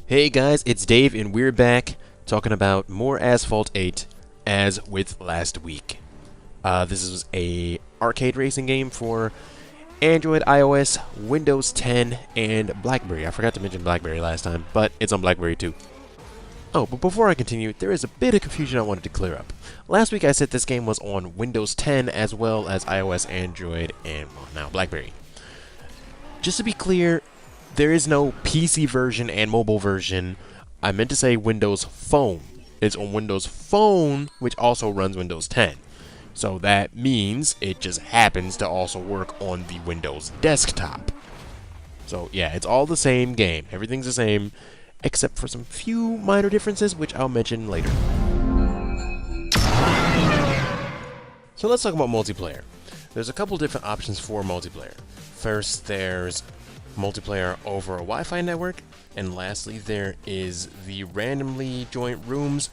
Hey guys, it's Dave and we're back talking about more Asphalt 8 as with last week. This is a arcade racing game for Android, iOS, Windows 10, and BlackBerry. I forgot to mention BlackBerry last time, but it's on BlackBerry too. Oh, but before I continue, there is a bit of confusion I wanted to clear up. Last week I said this game was on Windows 10 as well as iOS, Android, and well, now BlackBerry. Just to be clear, there is no PC version and mobile version. I meant to say Windows Phone. It's on Windows Phone, which also runs Windows 10. So that means it just happens to also work on the Windows desktop. So yeah, it's all the same game. Everything's the same, except for some few minor differences, which I'll mention later. So let's talk about multiplayer. There's a couple different options for multiplayer. First, there's multiplayer over a Wi-Fi network, and lastly there is the randomly joint rooms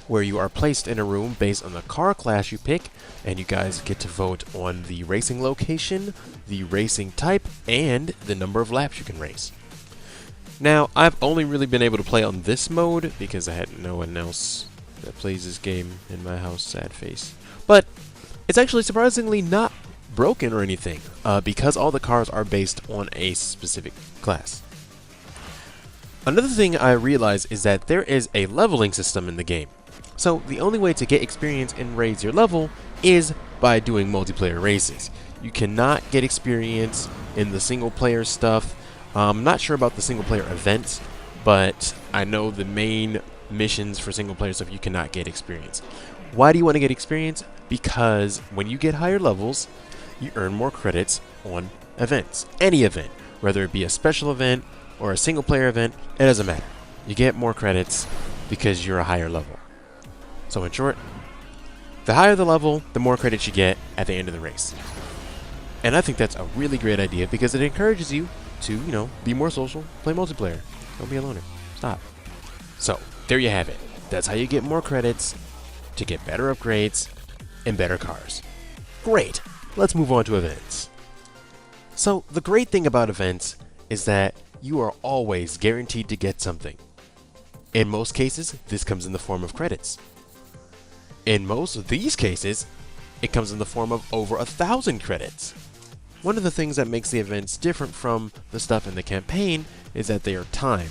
where you are placed in a room based on the car class you pick, and you guys get to vote on the racing location, the racing type, and the number of laps you can race. Now, I've only really been able to play on this mode because I had no one else that plays this game in my house, sad face. But it's actually surprisingly not broken or anything, because all the cars are based on a specific class. Another thing I realized is that there is a leveling system in the game. So the only way to get experience and raise your level is by doing multiplayer races. You cannot get experience in the single player stuff. I'm not sure about the single player events, but I know the main missions for single player stuff you cannot get experience. Why do you want to get experience? Because when you get higher levels, you earn more credits on events. Any event, whether it be a special event or a single player event, it doesn't matter. You get more credits because you're a higher level. So in short, the higher the level, the more credits you get at the end of the race. And I think that's a really great idea because it encourages you to, be more social, play multiplayer. Don't be a loner. Stop. So, there you have it. That's how you get more credits to get better upgrades and better cars. Great. Let's move on to events. So, the great thing about events is that you are always guaranteed to get something. In most cases, this comes in the form of credits. In most of these cases, it comes in the form of over 1,000 credits. One of the things that makes the events different from the stuff in the campaign is that they are timed.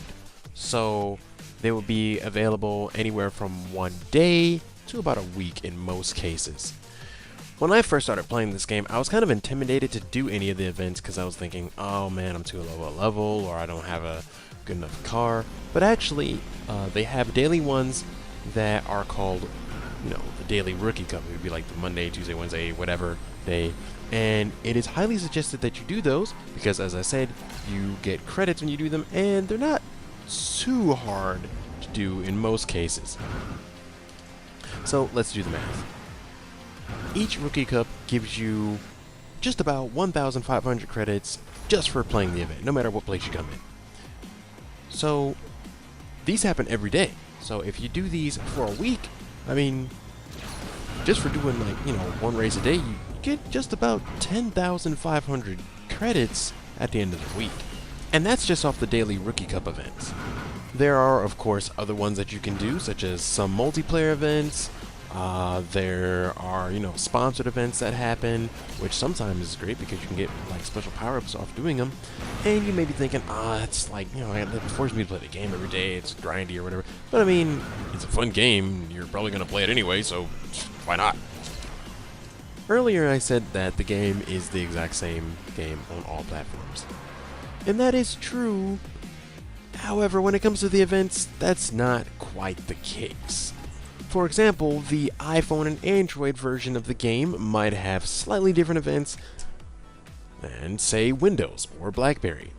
So, they will be available anywhere from 1 day to about a week in most cases. When I first started playing this game, I was kind of intimidated to do any of the events because I was thinking, oh man, I'm too low a level, or I don't have a good enough car. But actually, they have daily ones that are called, the Daily Rookie Cup. It would be like the Monday, Tuesday, Wednesday, whatever day. And it is highly suggested that you do those because, as I said, you get credits when you do them, and they're not too hard to do in most cases. So let's do the math. Each Rookie Cup gives you just about 1,500 credits just for playing the event, no matter what place you come in. So, these happen every day. So if you do these for a week, just for doing one race a day, you get just about 10,500 credits at the end of the week. And that's just off the daily Rookie Cup events. There are, of course, other ones that you can do, such as some multiplayer events. There are, sponsored events that happen, which sometimes is great because you can get special power-ups off doing them. And you may be thinking, it's it forces me to play the game every day, it's grindy or whatever. But it's a fun game, you're probably going to play it anyway, so why not? Earlier I said that the game is the exact same game on all platforms. And that is true. However, when it comes to the events, that's not quite the case. For example, the iPhone and Android version of the game might have slightly different events than, say, Windows or BlackBerry.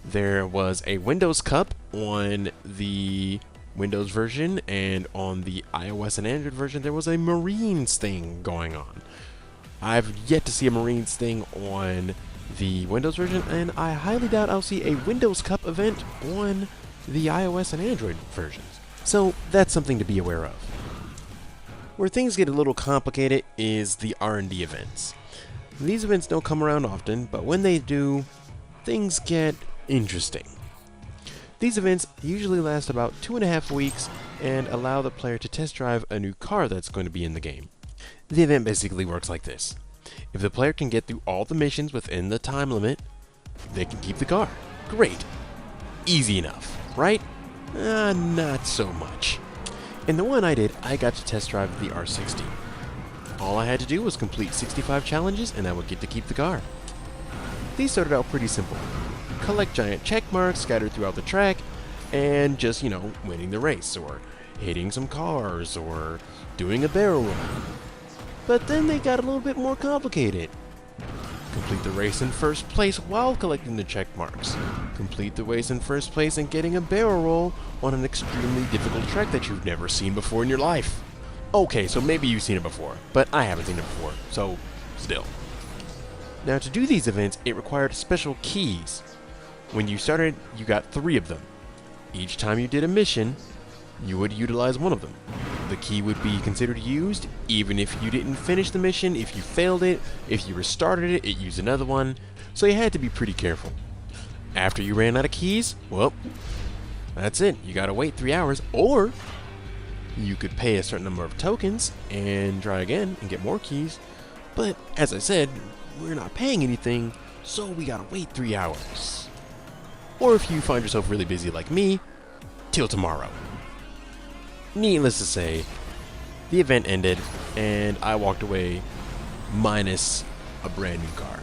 There was a Windows Cup on the Windows version, and on the iOS and Android version, there was a Marines thing going on. I've yet to see a Marines thing on the Windows version, and I highly doubt I'll see a Windows Cup event on the iOS and Android versions. So that's something to be aware of. Where things get a little complicated is the R&D events. These events don't come around often, but when they do, things get interesting. These events usually last about 2.5 weeks and allow the player to test drive a new car that's going to be in the game. The event basically works like this. If the player can get through all the missions within the time limit, they can keep the car. Great. Easy enough, right? Not so much. In the one I did, I got to test drive the R60. All I had to do was complete 65 challenges and I would get to keep the car. These started out pretty simple. Collect giant check marks scattered throughout the track and just, winning the race or hitting some cars or doing a barrel run. But then they got a little bit more complicated. Complete the race in first place while collecting the check marks. Complete the race in first place and getting a barrel roll on an extremely difficult track that you've never seen before in your life. Okay, so maybe you've seen it before, but I haven't seen it before, so still. Now to do these events, it required special keys. When you started, you got 3 of them. Each time you did a mission, you would utilize one of them. The key would be considered used, even if you didn't finish the mission, if you failed it, if you restarted it, it used another one, so you had to be pretty careful. After you ran out of keys, well, that's it. You gotta wait 3 hours, or you could pay a certain number of tokens and try again and get more keys. But as I said, we're not paying anything, so we gotta wait 3 hours. Or if you find yourself really busy like me, till tomorrow. Needless to say, the event ended and I walked away minus a brand new car.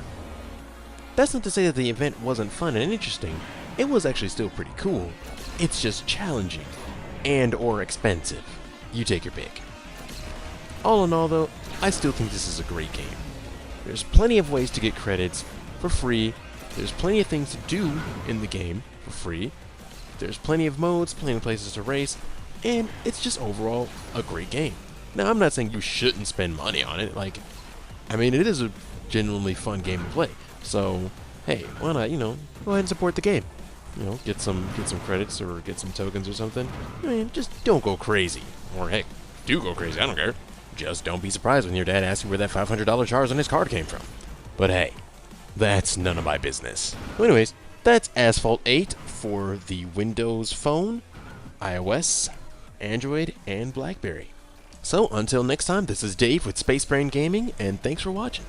That's not to say that the event wasn't fun and interesting. It was actually still pretty cool. It's just challenging and or expensive. You take your pick. All in all though, I still think this is a great game. There's plenty of ways to get credits for free. There's plenty of things to do in the game for free. There's plenty of modes, plenty of places to race, and it's just overall a great game. Now, I'm not saying you shouldn't spend money on it. It is a genuinely fun game to play. So, hey, why not, go ahead and support the game. Get some credits or get some tokens or something. Just don't go crazy. Or heck, do go crazy, I don't care. Just don't be surprised when your dad asks you where that $500 charge on his card came from. But hey, that's none of my business. So anyways, that's Asphalt 8 for the Windows Phone, iOS, Android, and BlackBerry. So until next time, this is Dave with SpaceBrainGaming, and thanks for watching.